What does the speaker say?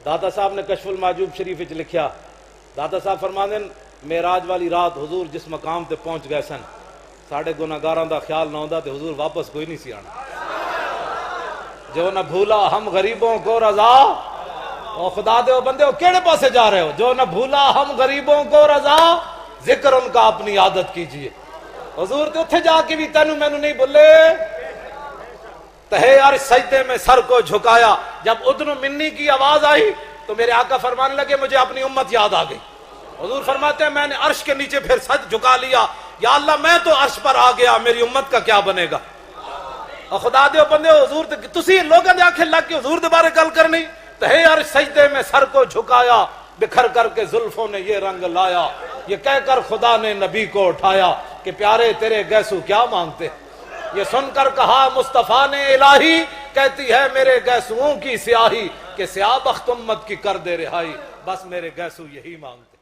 दाता साहब ने कशफुल माजूब शरीफ विच लिखा, दाता साहब फरमांदे ने मेराज वाली रात हुजूर जिस मकाम ते पहुंच गए सन, साढ़े गुनाहगारां दा ख्याल ना आंदा ते हुजूर वापस कोई नहीं सी आना। जो न भूला हम गरीबों को रजा, ओ खुदा दे बंदे केड़े पासे जा रहे हो? जो न भूला हम गरीबों को रजा, जिक्र उनका अपनी आदत कीजिए। हुजूर ते उत्थे जाके भी तेनू मैनू नहीं बोले, तहे यार सजदे में सर को झुकाया। जब उदनु मिन्नी की आवाज आई तो मेरे आका फरमाने लगे मुझे अपनी उम्मत याद आ गई। हुजूर फरमाते हैं मैंने अर्श के नीचे फिर सच झुका लिया, या अल्लाह मैं तो अर्श पर आ गया, मेरी उम्मत का क्या बनेगा? और खुदा दे बंदे हुजूर तुसी लोगों दे आंखें लग के हुजूर दे बारे गल करनी, तहे यार सजदे में सर को झुकाया, बिखर करके जुल्फों ने ये रंग लाया, ये कहकर खुदा ने नबी को उठाया कि प्यारे तेरे गैसू क्या मांगते। ये सुनकर कहा मुस्तफा ने इलाही, कहती है मेरे गैसुओं की स्याही, कि स्याह बख्त उम्मत की कर दे रिहाई, बस मेरे गैसू यही मांगते।